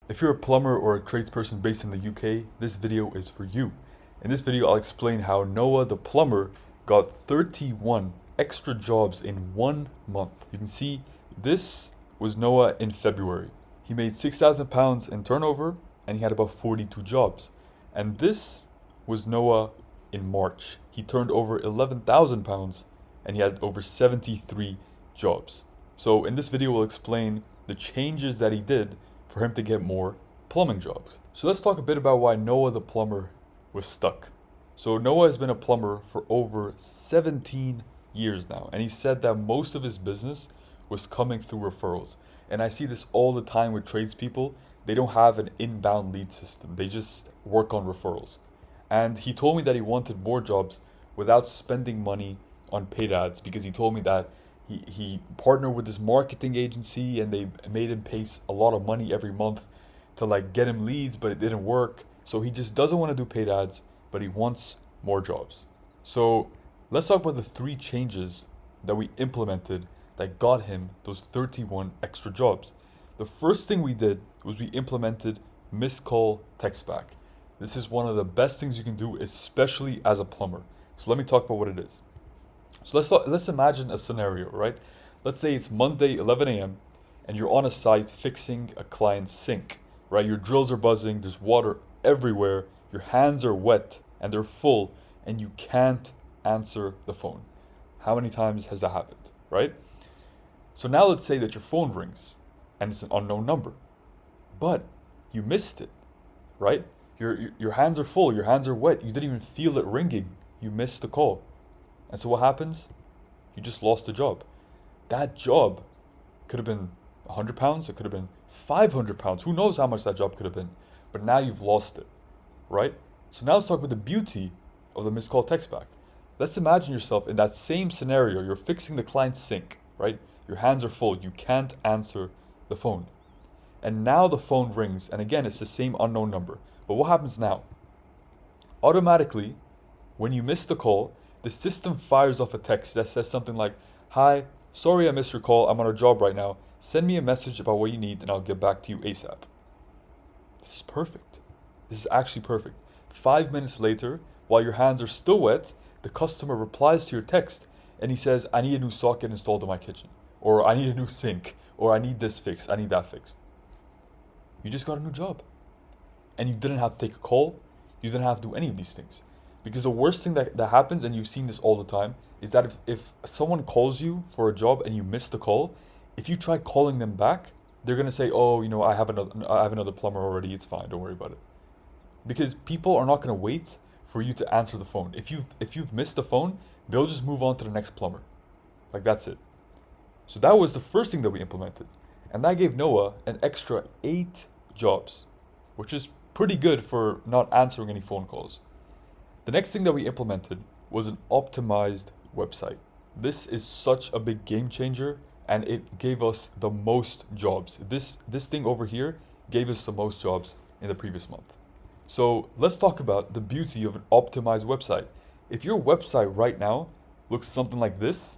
If you're a plumber or a tradesperson based in the UK, this video is for you. In this video, I'll explain how Noah the plumber got 31 extra jobs in 1 month. You can see this was Noah in February. He made £6,000 in turnover and he had about 42 jobs. And this was Noah in March. He turned over £11,000 and he had over 73 jobs. So in this video, we'll explain the changes that he did for him to get more plumbing jobs. So let's talk a bit about why Noah the plumber was stuck. So Noah has been a plumber for over 17 years now, and he said that most of his business was coming through referrals. And I see this all the time with tradespeople. They don't have an inbound lead system. They just work on referrals. And he told me that he wanted more jobs without spending money on paid ads, because he told me that he partnered with this marketing agency and they made him pay a lot of money every month to like get him leads, but it didn't work. So he just doesn't want to do paid ads, but he wants more jobs. So let's talk about the 3 changes that we implemented that got him those 31 extra jobs. The first thing we did was we implemented missed call text back. This is one of the best things you can do, especially as a plumber. So let me talk about what it is. So let's imagine a scenario, right? Let's say it's Monday, 11 a.m., and you're on a site fixing a client's sink, right? Your drills are buzzing, there's water everywhere, your hands are wet and they're full, and you can't answer the phone. How many times has that happened, right? So now let's say that your phone rings and it's an unknown number, but you missed it, right? Your hands are full, your hands are wet, you didn't even feel it ringing, you missed the call. And so what happens? You just lost a job. That job could have been £100, it could have been £500, who knows how much that job could have been, but now you've lost it, right? So now let's talk about the beauty of the missed call text back. Let's imagine yourself in that same scenario. You're fixing the client's sink, right? Your hands are full, you can't answer the phone. And now the phone rings, and again, it's the same unknown number. But what happens now? Automatically, when you miss the call, the system fires off a text that says something like, "Hi, sorry I missed your call, I'm on a job right now. Send me a message about what you need and I'll get back to you ASAP." This is perfect. This is actually perfect. 5 minutes later, while your hands are still wet, the customer replies to your text and he says, "I need a new socket installed in my kitchen," or "I need a new sink," or "I need this fixed, I need that fixed." You just got a new job. And you didn't have to take a call. You didn't have to do any of these things. Because the worst thing that happens, and you've seen this all the time, is that if someone calls you for a job and you miss the call, if you try calling them back, they're going to say, "Oh, I have another plumber already, it's fine, don't worry about it." Because people are not going to wait for you to answer the phone. If you've missed the phone, they'll just move on to the next plumber. Like, that's it. So that was the first thing that we implemented. And that gave Noah an extra 8 jobs, which is pretty good for not answering any phone calls. The next thing that we implemented was an optimized website. This is such a big game changer, and it gave us the most jobs. This thing over here gave us the most jobs in the previous month. So let's talk about the beauty of an optimized website. If your website right now looks something like this,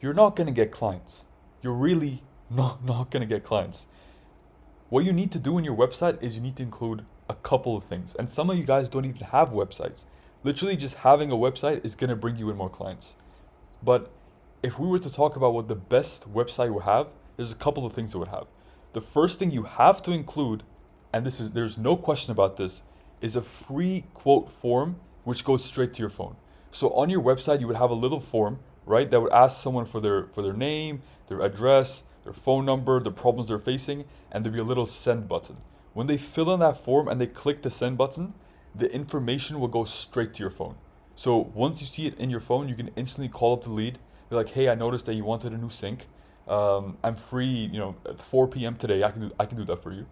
you're not going to get clients. You're really not going to get clients. What you need to do in your website is you need to include a couple of things. And some of you guys don't even have websites. Literally just having a website is going to bring you in more clients. But if we were to talk about what the best website would have, there's a couple of things it would have. The first thing you have to include, and there's no question about this, is a free quote form which goes straight to your phone. So on your website you would have a little form, right, that would ask someone for their name, their address, their phone number, the problems they're facing, and there'd be a little send button. When they fill in that form and they click the send button, the information will go straight to your phone. So once you see it in your phone, you can instantly call up the lead. Be like, "Hey, I noticed that you wanted a new sink. I'm free, at 4 p.m. today. I can do that for you,"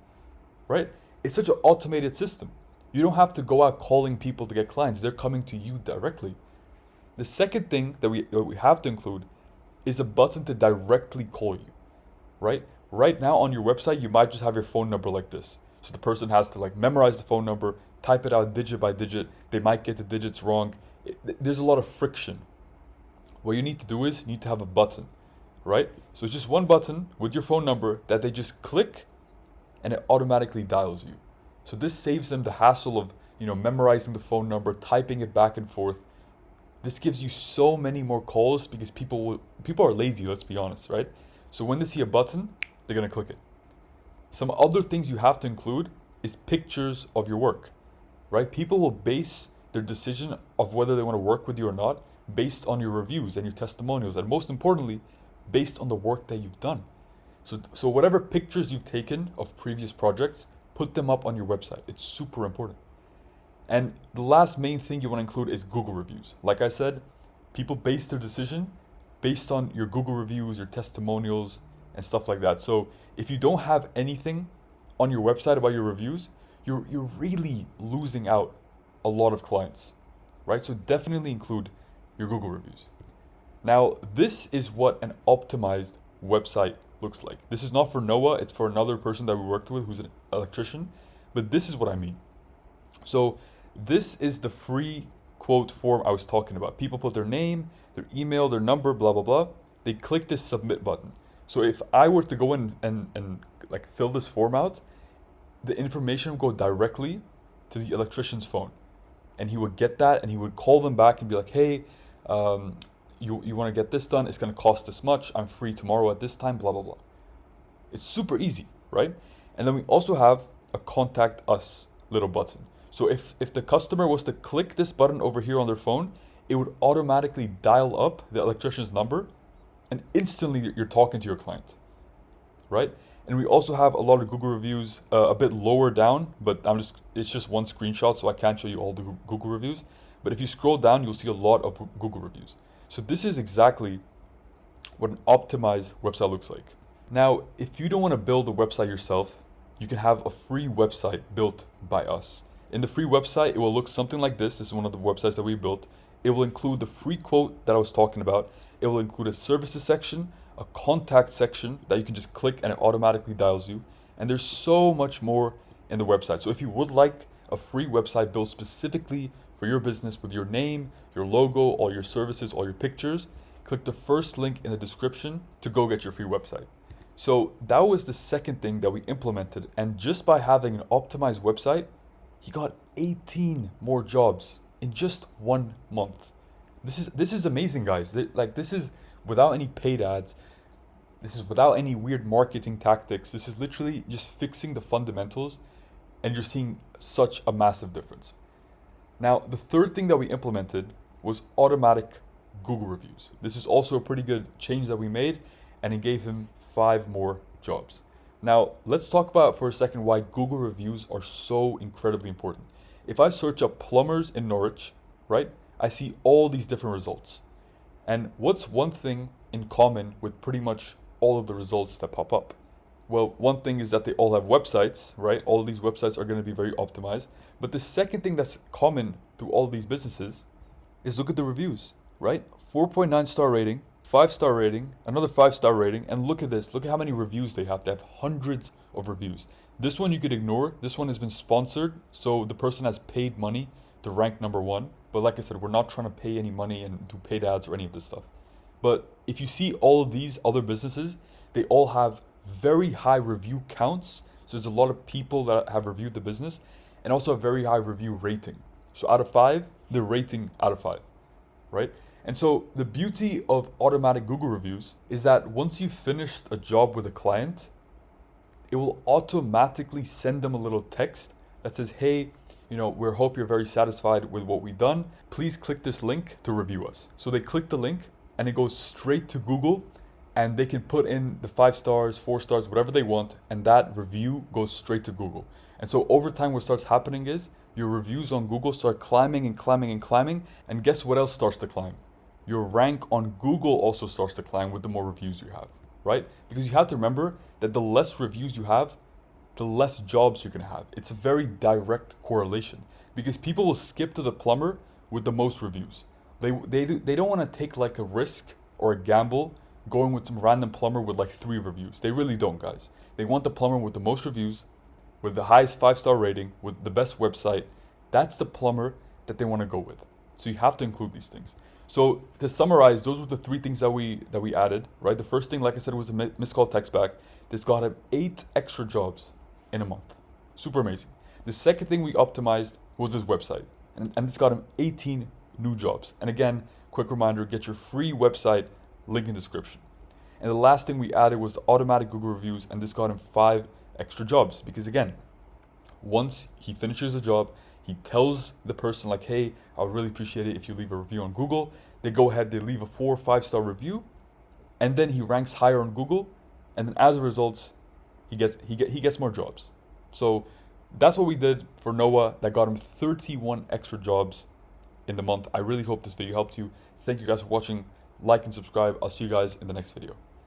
right? It's such an automated system. You don't have to go out calling people to get clients. They're coming to you directly. The second thing that we have to include is a button to directly call you, right? Right now on your website, you might just have your phone number like this. So the person has to memorize the phone number, type it out digit by digit. They might get the digits wrong. There's a lot of friction. What you need to do is you need to have a button, right? So it's just one button with your phone number that they just click and it automatically dials you. So this saves them the hassle of, memorizing the phone number, typing it back and forth. This gives you so many more calls because people are lazy, let's be honest, right? So when they see a button, they're going to click it. Some other things you have to include is pictures of your work, right? People will base their decision of whether they want to work with you or not based on your reviews and your testimonials, and most importantly, based on the work that you've done. So whatever pictures you've taken of previous projects, put them up on your website. It's super important. And the last main thing you want to include is Google reviews. Like I said, people base their decision based on your Google reviews, your testimonials, and stuff like that. So if you don't have anything on your website about your reviews, you're really losing out a lot of clients, right? So definitely include your Google reviews. Now, this is what an optimized website looks like. This is not for Noah, it's for another person that we worked with who's an electrician, but this is what I mean. So this is the free quote form I was talking about. People put their name, their email, their number, blah, blah, blah. They click this submit button. So if I were to go in and like fill this form out, the information would go directly to the electrician's phone. And he would get that and he would call them back and be like, hey, you want to get this done? It's going to cost this much. I'm free tomorrow at this time, blah, blah, blah. It's super easy, right? And then we also have a contact us little button. So if the customer was to click this button over here on their phone, it would automatically dial up the electrician's number and instantly you're talking to your client, right? And we also have a lot of Google reviews a bit lower down, but it's just one screenshot, so I can't show you all the Google reviews. But if you scroll down, you'll see a lot of Google reviews. So this is exactly what an optimized website looks like. Now, if you don't want to build a website yourself, you can have a free website built by us. In the free website, it will look something like this. This is one of the websites that we built. It will include the free quote that I was talking about. It will include a services section, a contact section that you can just click and it automatically dials you. And there's so much more in the website. So if you would like a free website built specifically for your business with your name, your logo, all your services, all your pictures, click the first link in the description to go get your free website. So that was the second thing that we implemented. And just by having an optimized website, he got 18 more jobs in just 1 month. This is amazing, guys. This is without any paid ads. This is without any weird marketing tactics. This is literally just fixing the fundamentals and you're seeing such a massive difference. Now, the third thing that we implemented was automatic Google reviews. This is also a pretty good change that we made and it gave him 5 more jobs. Now, let's talk about for a second why Google reviews are so incredibly important. If I search up plumbers in Norwich, right, I see all these different results. And what's one thing in common with pretty much all of the results that pop up? Well, one thing is that they all have websites, right? All of these websites are going to be very optimized. But the second thing that's common to all these businesses is look at the reviews, right? 4.9 star rating, 5-star rating, another 5-star rating, and look at this. Look at how many reviews they have. They have hundreds of reviews. This one you could ignore. This one has been sponsored, so the person has paid money to rank number 1. But like I said, we're not trying to pay any money and do paid ads or any of this stuff. But if you see all of these other businesses, they all have very high review counts. So there's a lot of people that have reviewed the business and also a very high review rating. So out of 5, they're rating out of 5, right? And so the beauty of automatic Google reviews is that once you've finished a job with a client, it will automatically send them a little text that says, hey, we hope you're very satisfied with what we've done. Please click this link to review us. So they click the link and it goes straight to Google and they can put in the 5 stars, 4 stars, whatever they want. And that review goes straight to Google. And so over time, what starts happening is your reviews on Google start climbing and climbing and climbing. And guess what else starts to climb? Your rank on Google also starts to climb with the more reviews you have, right? Because you have to remember that the less reviews you have, the less jobs you're going to have. It's a very direct correlation because people will skip to the plumber with the most reviews. They don't want to take like a risk or a gamble going with some random plumber with like 3 reviews. They really don't, guys. They want the plumber with the most reviews, with the highest 5-star rating, with the best website. That's the plumber that they want to go with. So you have to include these things. So to summarize, those were the 3 things that we added, right? The first thing, like I said, was the missed call text back. This got him 8 extra jobs in a month. Super amazing. The second thing we optimized was his website, and this got him 18 new jobs. And again, quick reminder, get your free website, link in description. And the last thing we added was the automatic Google reviews, and this got him 5 extra jobs. Because again, once he finishes a job, he tells the person like, hey, I would really appreciate it if you leave a review on Google. They go ahead, they leave a 4 or 5-star review, and then he ranks higher on Google, and then as a result, he gets more jobs. So that's what we did for Noah. That got him 31 extra jobs in the month. I really hope this video helped you. Thank you guys for watching. Like and subscribe. I'll see you guys in the next video.